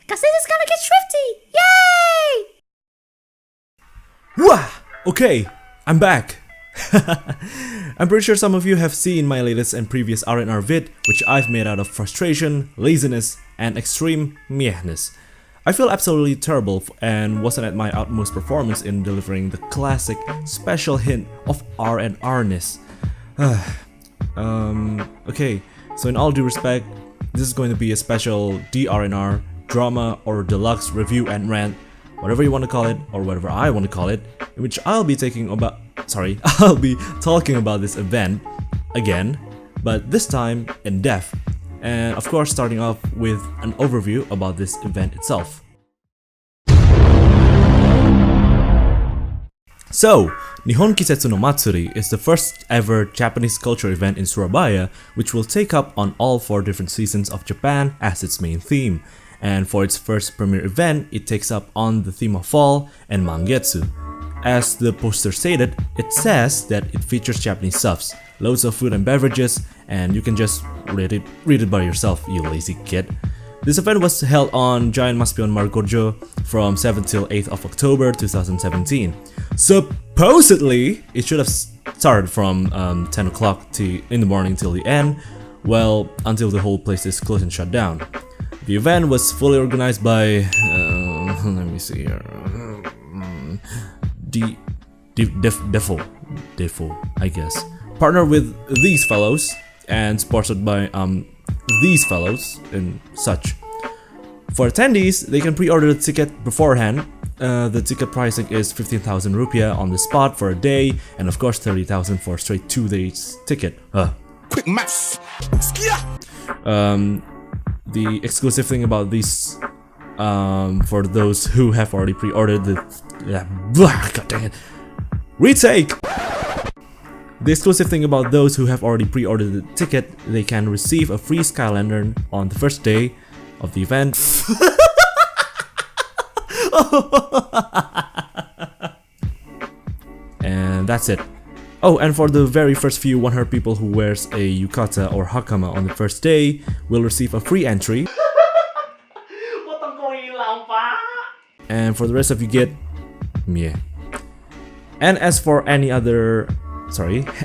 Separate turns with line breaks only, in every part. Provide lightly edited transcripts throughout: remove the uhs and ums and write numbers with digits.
cause this is gonna get swifty! Yay!
Wah! Okay, I'm back. I'm pretty sure some of you have seen my latest and previous R&R vid, which I've made out of frustration, laziness, and extreme mehness. I feel absolutely terrible and wasn't at my utmost performance in delivering the classic special hint of R&R-ness. Okay, so in all due respect, this is going to be a special D-R&R, drama or deluxe review and rant, whatever you want to call it, or whatever I want to call it, in which I'll be talking about this event again, but this time in depth, and of course starting off with an overview about this event itself. So, Nihon Kisetsu Matsuri is the first ever Japanese culture event in Surabaya, which will take up on all 4 different seasons of Japan as its main theme. And for its first premiere event, it takes up on the theme of fall and mangetsu. As the poster stated, it says that it features Japanese stuffs, loads of food and beverages, and you can just read it by yourself, you lazy kid. This event was held on Giant Maspion Margojo from 7th till 8th of October 2017. Supposedly, it should have started from 10 o'clock in the morning till the end, well, until the whole place is closed and shut down. The event was fully organized by, let me see here, Defo, I guess. Partnered with these fellows and sponsored by these fellows and such. For attendees, they can pre-order the ticket beforehand. The ticket pricing is 15,000 rupiah on the spot for a day, and of course 30,000 for a straight 2 days ticket.
Quick maths.
The exclusive thing about these, for those who have already pre-ordered the, god dang it, retake. The exclusive thing about those who have already pre-ordered the ticket, they can receive a free Sky Lantern on the first day of the event. And that's it. Oh, and for the very first few 100 people who wears a yukata or hakama on the first day will receive a free entry. And for the rest of you get meh. And as for any other,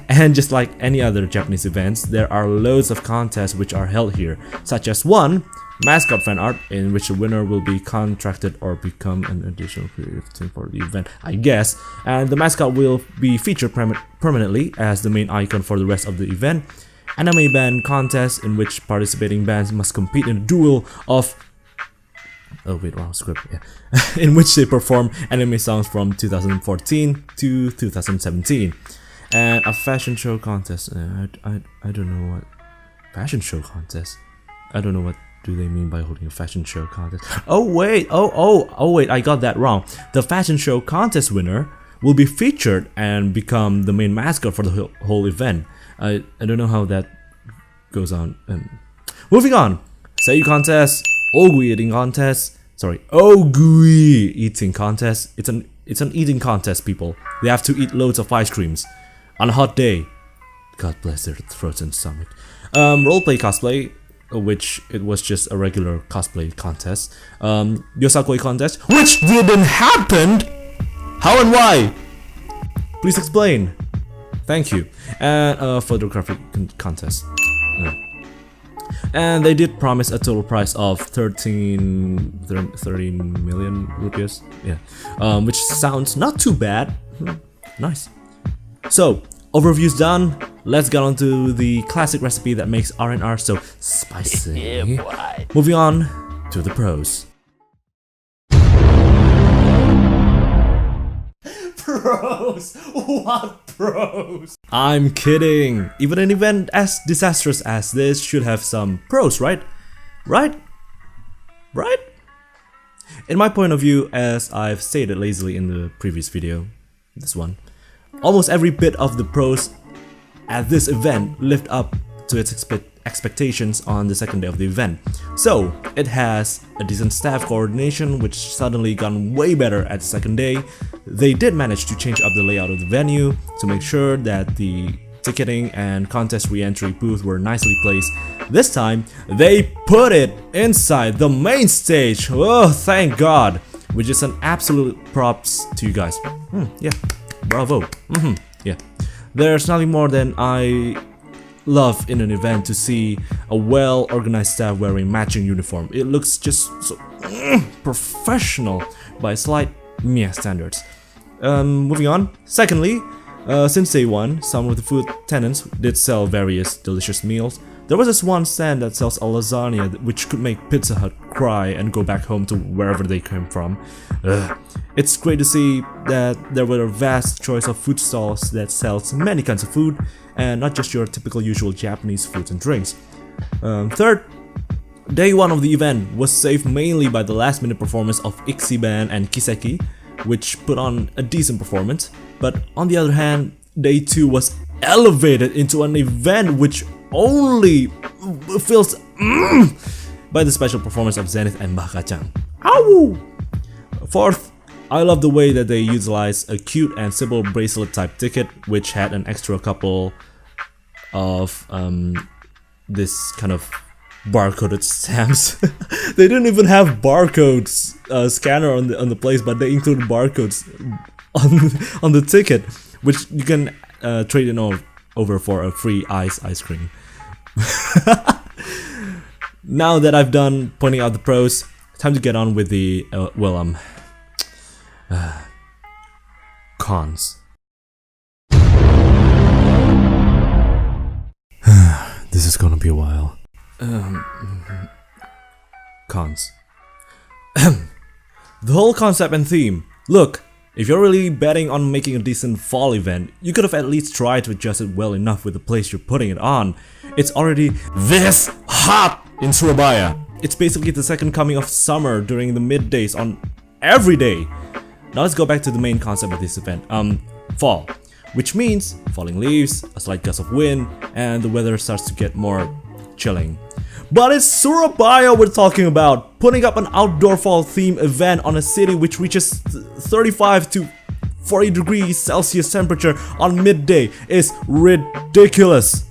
and just like any other Japanese events, there are loads of contests which are held here, such as one, mascot fan art, in which the winner will be contracted or become an additional creative team for the event, I guess, and the mascot will be featured permanently as the main icon for the rest of the event. Anime band contest, in which participating bands must compete in a duel of in which they perform anime songs from 2014 to 2017. And a fashion show contest. I don't know what fashion show contest. I don't know what do they mean by holding a fashion show contest. Oh wait, wait, I got that wrong. The fashion show contest winner will be featured and become the main mascot for the whole event. I don't know how that goes on. Moving on. Seiyu contest, Ogui eating contest. Ogui eating contest. It's an eating contest, people. They have to eat loads of ice creams on a hot day. God bless their throats and stomach. Roleplay cosplay, which it was just a regular cosplay contest. Yosakoi contest, which didn't happen. How and why? Please explain. Thank you. And photography contest. And they did promise a total price of 13 million rupees. Yeah, which sounds not too bad. Nice. So, overview's done. Let's get on to the classic recipe that makes R&R so spicy.
Yeah,
moving on to the pros. Pros? What pros? I'm kidding. Even an event as disastrous as this should have some pros, right? Right? In my point of view, as I've stated lazily in the previous video, this one, almost every bit of the pros at this event lived up to its expectations on the second day of the event. So, it has a decent staff coordination, which suddenly gone way better at the second day. They did manage to change up the layout of the venue to make sure that the ticketing and contest re-entry booth were nicely placed. This time, they put it inside the main stage. Oh, thank God! Which is an absolute props to you guys. Yeah, bravo. Yeah, there's nothing more than I love in an event to see a well-organized staff wearing matching uniform. It looks just so professional by slight standards. Moving on. Secondly, since day one, some of the food tenants did sell various delicious meals. There was this one stand that sells a lasagna which could make Pizza Hut cry and go back home to wherever they came from. It's great to see that there were a vast choice of food stalls that sells many kinds of food and not just your typical usual Japanese foods and drinks. Third, day one of the event was saved mainly by the last minute performance of Ichiban and Kiseki, which put on a decent performance. But on the other hand, day 2 was elevated into an event which only feels by the special performance of Zenith and Bakachan. Ow! Fourth, I love the way that they utilized a cute and simple bracelet type ticket which had an extra couple of this kind of barcoded stamps. They didn't even have barcodes scanner on the place, but they included barcodes on the ticket, which you can trade in over for a free ice cream. Now that I've done pointing out the pros, time to get on with the cons. This is gonna be a while. Cons. The whole concept and theme. Look, if you're really betting on making a decent fall event, you could have at least tried to adjust it well enough with the place you're putting it on. It's already this hot in Surabaya. It's basically the second coming of summer during the middays on every day. Now let's go back to the main concept of this event. Fall. Which means falling leaves, a slight gust of wind, and the weather starts to get more chilling. But it's Surabaya we're talking about. Putting up an outdoor fall theme event on a city which reaches 35 to 40 degrees Celsius temperature on midday is ridiculous.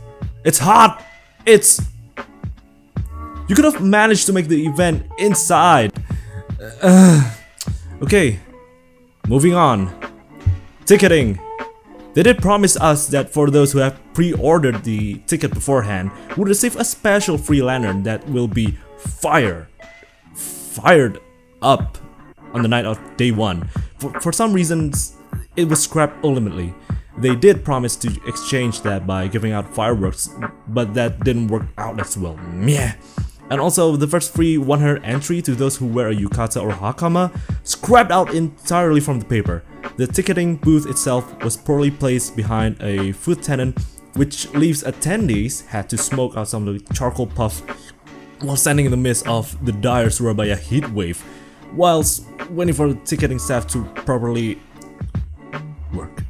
It's hot. You could have managed to make the event inside. Okay, moving on. Ticketing. They did promise us that for those who have pre-ordered the ticket beforehand, would receive a special free lantern that will be fired up on the night of day 1. For some reasons, it was scrapped ultimately. They did promise to exchange that by giving out fireworks, but that didn't work out as well. Meh. And also, the first free 100 entry to those who wear a yukata or hakama scrapped out entirely from the paper. The ticketing booth itself was poorly placed behind a food tenant, which leaves attendees had to smoke out some of the charcoal puff while standing in the midst of the dire Surabaya heat wave, whilst waiting for the ticketing staff to properly work.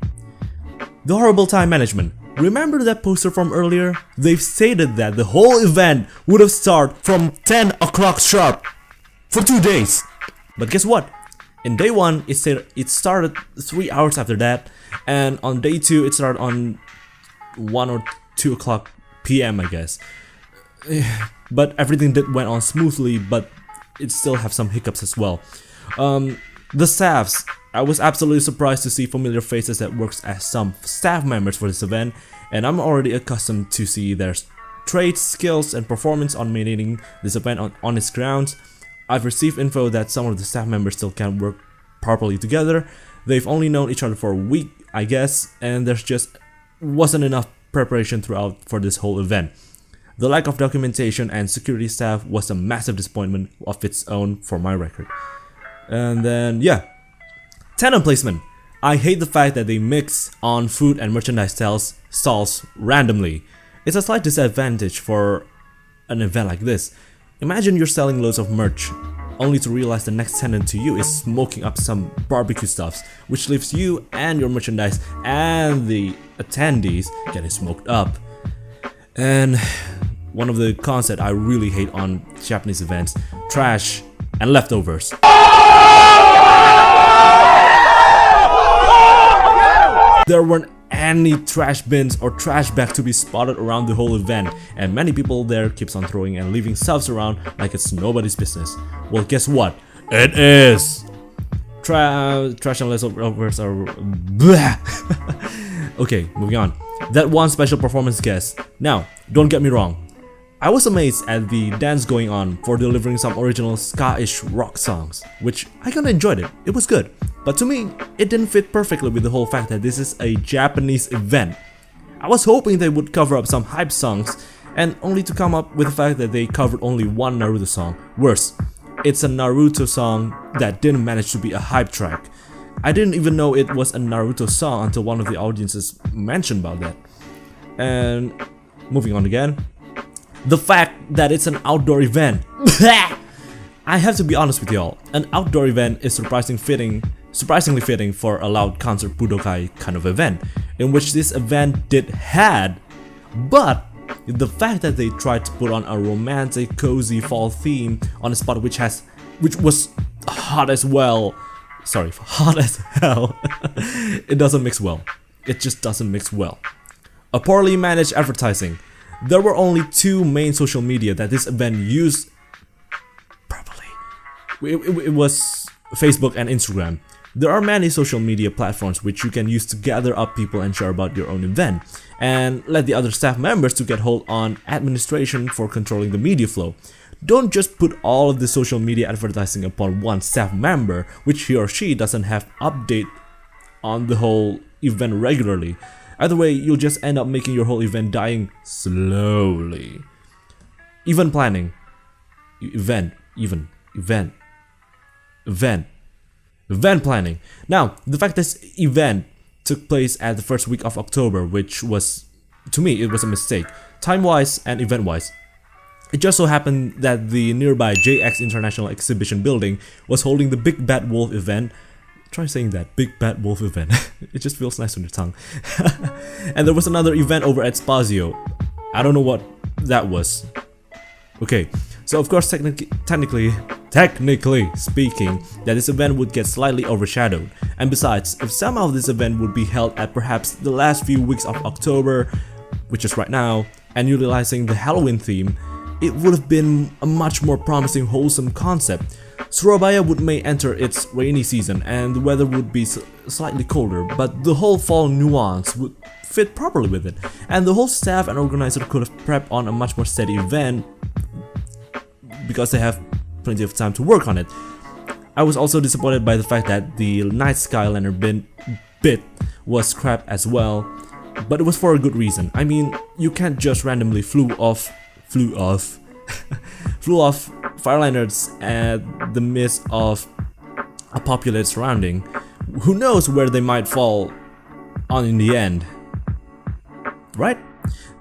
The horrible time management. Remember that poster from earlier? They've stated that the whole event would have started from 10 o'clock sharp for 2 days. But guess what? In day 1, it started 3 hours after that, and on day 2, it started on 1 or 2 o'clock PM, I guess. But everything went on smoothly, but it still have some hiccups as well. The staffs. I was absolutely surprised to see familiar faces that works as some staff members for this event, and I'm already accustomed to see their traits, skills, and performance on maintaining this event on its grounds. I've received info that some of the staff members still can't work properly together. They've only known each other for a week, I guess, and there's just wasn't enough preparation throughout for this whole event. The lack of documentation and security staff was a massive disappointment of its own for my record. And then, yeah. Tenant placement. I hate the fact that they mix on food and merchandise stalls randomly. It's a slight disadvantage for an event like this. Imagine you're selling loads of merch, only to realize the next tenant to you is smoking up some barbecue stuffs, which leaves you and your merchandise and the attendees getting smoked up. And one of the cons that I really hate on Japanese events, trash and leftovers. There weren't any trash bins or trash bag to be spotted around the whole event, and many people there keeps on throwing and leaving stuffs around like it's nobody's business. Well, guess what? It is! Trash and leftovers are blah. Okay, moving on. That one special performance guest. Now, don't get me wrong. I was amazed at the dance going on for delivering some original ska-ish rock songs, which I kinda enjoyed it. It was good. But to me, it didn't fit perfectly with the whole fact that this is a Japanese event. I was hoping they would cover up some hype songs, and only to come up with the fact that they covered only one Naruto song. Worse, it's a Naruto song that didn't manage to be a hype track. I didn't even know it was a Naruto song until one of the audiences mentioned about that. And moving on again. The fact that it's an outdoor event. I have to be honest with y'all, an outdoor event is surprisingly fitting for a loud concert Budokai kind of event, in which this event had. But the fact that they tried to put on a romantic, cozy fall theme on a spot which was hot as well. Sorry, hot as hell. It doesn't mix well. It just doesn't mix well. A poorly managed advertising. There were only two main social media that this event used properly. It was Facebook and Instagram. There are many social media platforms which you can use to gather up people and share about your own event, and let the other staff members to get hold on administration for controlling the media flow. Don't just put all of the social media advertising upon one staff member, which he or she doesn't have update on the whole event regularly. Either way, you'll just end up making your whole event dying slowly. Event planning. Event planning. Now, the fact this event took place at the first week of October, which was, to me, it was a mistake, time-wise and event-wise. It just so happened that the nearby JX International Exhibition building was holding the Big Bad Wolf event. Try saying that, Big Bad Wolf event. It just feels nice on your tongue. And there was another event over at Spazio. I don't know what that was. Okay, so of course technically speaking, that this event would get slightly overshadowed. And besides, if somehow this event would be held at perhaps the last few weeks of October, which is right now, and utilizing the Halloween theme, it would have been a much more promising, wholesome concept. Surabaya may enter its rainy season and the weather would be slightly colder, but the whole fall nuance would fit properly with it, and the whole staff and organizer could have prepped on a much more steady event because they have plenty of time to work on it. I was also disappointed by the fact that the Night Skyliner bit was scrapped as well, but it was for a good reason. I mean, you can't just randomly flew off Fireliners at the midst of a populated surrounding. Who knows where they might fall on in the end, right?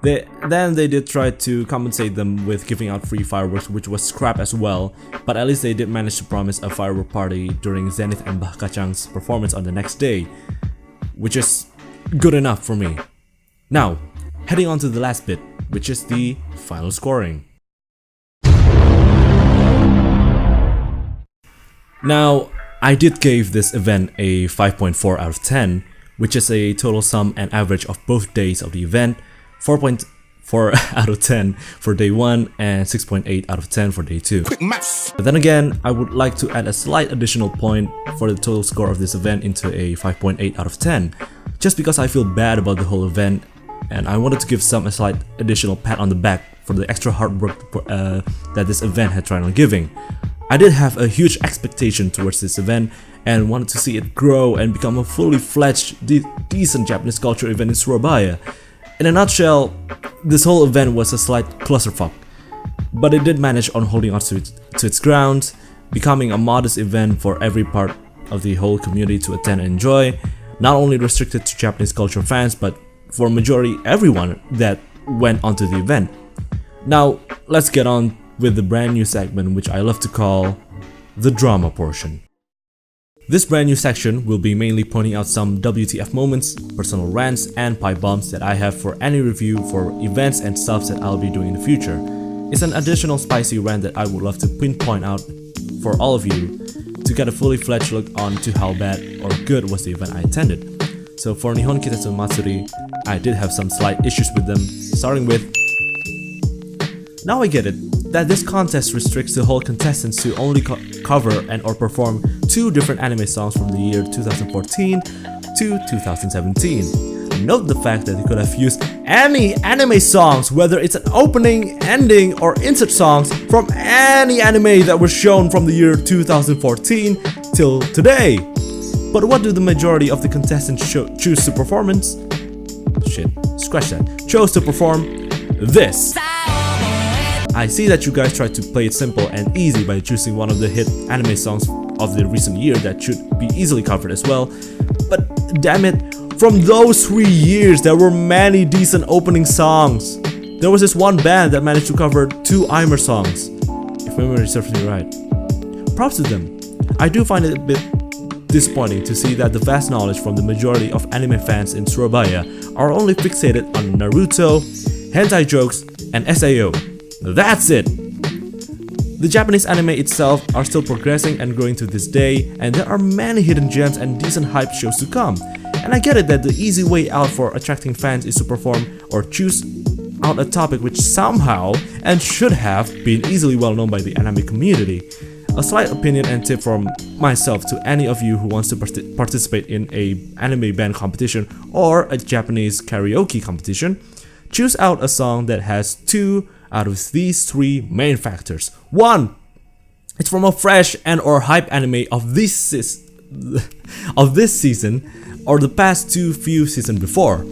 Then they did try to compensate them with giving out free fireworks, which was scrapped as well, but at least they did manage to promise a firework party during Zenith and Bah Kacang's performance on the next day, which is good enough for me. Now, heading on to the last bit, which is the final scoring. Now, I did give this event a 5.4 out of 10, which is a total sum and average of both days of the event, 4.4 out of 10 for day 1 and 6.8 out of 10 for day 2.
Quick maths.
But then again, I would like to add a slight additional point for the total score of this event into a 5.8 out of 10, just because I feel bad about the whole event and I wanted to give a slight additional pat on the back for the extra hard work that this event had tried on giving. I did have a huge expectation towards this event and wanted to see it grow and become a fully fledged, decent Japanese culture event in Surabaya. In a nutshell, this whole event was a slight clusterfuck, but it did manage on holding on to its ground, becoming a modest event for every part of the whole community to attend and enjoy, not only restricted to Japanese culture fans, but for majority everyone that went onto the event. Now, let's get on with the brand new segment which I love to call the drama portion. This brand new section will be mainly pointing out some WTF moments, personal rants, and pipe bombs that I have for any review for events and stuff that I'll be doing in the future. It's an additional spicy rant that I would love to pinpoint out for all of you to get a fully fledged look on to how bad or good was the event I attended. So for Nihon Kisetsu Matsuri, I did have some slight issues with them, starting with... Now I get it, that this contest restricts the whole contestants to only cover and or perform 2 different anime songs from the year 2014 to 2017. Note the fact that they could have used any anime songs, whether it's an opening, ending, or insert songs from any anime that was shown from the year 2014 till today. But what do the majority of the contestants choose to perform? Chose to perform this. I see that you guys tried to play it simple and easy by choosing one of the hit anime songs of the recent year that should be easily covered as well. But damn it, from those 3 years there were many decent opening songs. There was this one band that managed to cover 2 R&R songs, if memory serves me right. Props to them. I do find it a bit disappointing to see that the vast knowledge from the majority of anime fans in Surabaya are only fixated on Naruto, hentai jokes, and SAO. That's it! The Japanese anime itself are still progressing and growing to this day, and there are many hidden gems and decent hype shows to come. And I get it that the easy way out for attracting fans is to perform or choose out a topic which somehow and should have been easily well known by the anime community. A slight opinion and tip from myself to any of you who wants to participate in a anime band competition or a Japanese karaoke competition, choose out a song that has 2 out of these 3 main factors. 1. It's from a fresh and or hype anime of this season or the past few seasons before.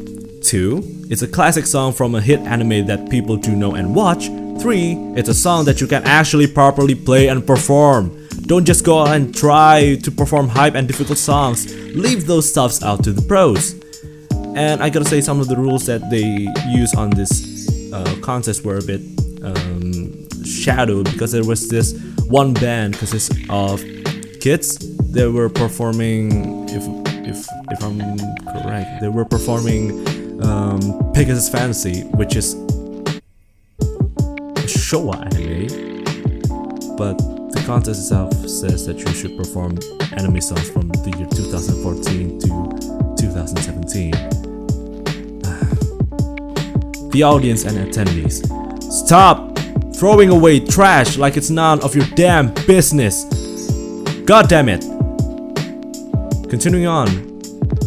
2. It's a classic song from a hit anime that people do know and watch. 3. It's a song that you can actually properly play and perform. Don't just go out and try to perform hype and difficult songs. Leave those stuffs out to the pros. And I gotta say, some of the rules that they use on this contest were a bit shadowed, because there was this one band consisting of kids. They were performing, if I'm correct, they were performing Pegasus Fantasy, which is a Showa anime, but the contest itself says that you should perform anime songs from the year 2014 to 2017. The audience and attendees, stop throwing away trash like it's none of your damn business. God damn it. Continuing on,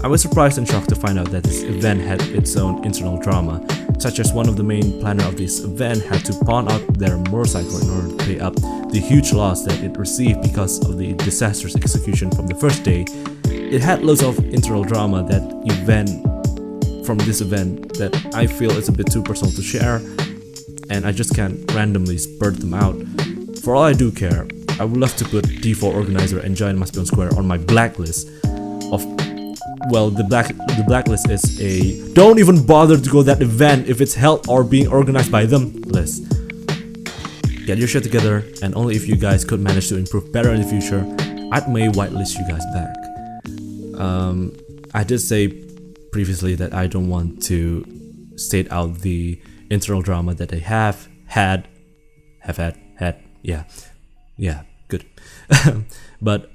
I was surprised and shocked to find out that this event had its own internal drama, such as one of the main planner of this event had to pawn out their motorcycle in order to pay up the huge loss that it received because of the disastrous execution from the first day. It had loads of internal drama from this event that I feel is a bit too personal to share, and I just can't randomly spurt them out. For all I do care, I would love to put D4 organizer and Giant Maspion Square on my blacklist of, well, the blacklist is a don't even bother to go that event if it's held or being organized by them list. Get your shit together, and only if you guys could manage to improve better in the future, I may whitelist you guys back. I did say previously that I don't want to state out the internal drama that they have had, yeah, good. But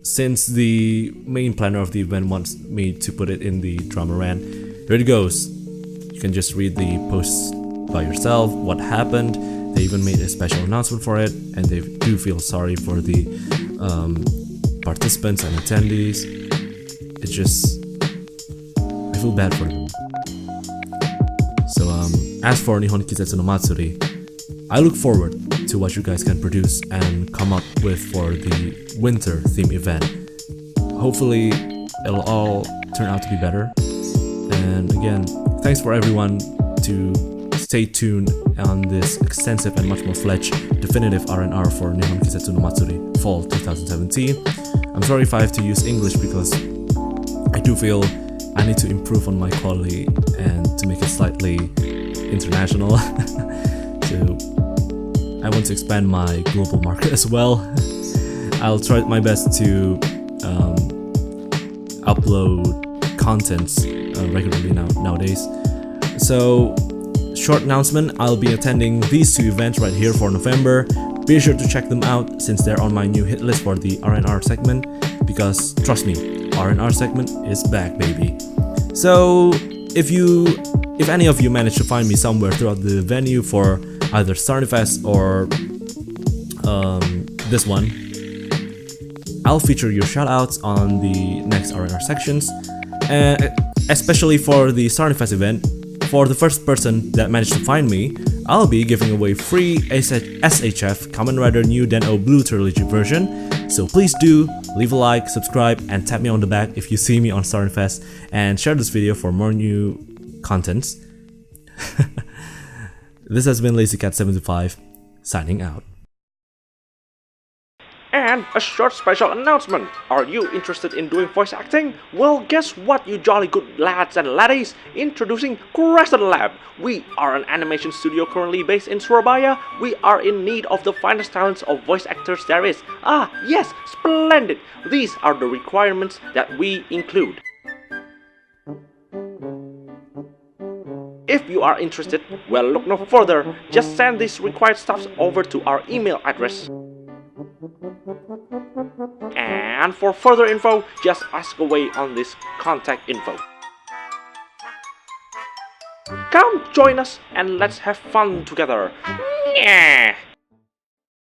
since the main planner of the event wants me to put it in the drama rant, here it goes. You can just read the posts by yourself, what happened. They even made a special announcement for it, and they do feel sorry for the participants and attendees. It's just, I feel bad for them. So as for Nihon Kisetsu Matsuri, I look forward to what you guys can produce and come up with for the winter theme event. Hopefully it'll all turn out to be better. And again, thanks for everyone to stay tuned on this extensive and much more fledged definitive R&R for Nihon Kisetsu Matsuri Fall 2017. I'm sorry if I have to use English because I do feel I need to improve on my quality and to make it slightly international. So I want to expand my global market as well. I'll try my best to upload contents regularly nowadays. So short announcement, I'll be attending these 2 events right here for November. Be sure to check them out since they're on my new hit list for the R&R segment, because trust me, R&R segment is back, baby. So if any of you manage to find me somewhere throughout the venue for either Starnyfest or this one, I'll feature your shoutouts on the next R&R sections, especially for the Starnyfest event. For the first person that managed to find me, I'll be giving away free SHF Kamen Rider New Den-O Blue Trilogy version, so please do leave a like, subscribe, and tap me on the back if you see me on Starnyfest, and share this video for more new contents. This has been LazyCat75, signing out.
And a short special announcement. Are you interested in doing voice acting? Well, guess what, you jolly good lads and laddies? Introducing CresentLab. We are an animation studio currently based in Surabaya. We are in need of the finest talents of voice actors there is. Ah, yes, splendid. These are the requirements that we include. If you are interested, well, look no further. Just send these required stuffs over to our email address. And for further info, just ask away on this contact info. Come join us and let's have fun together. Yeah.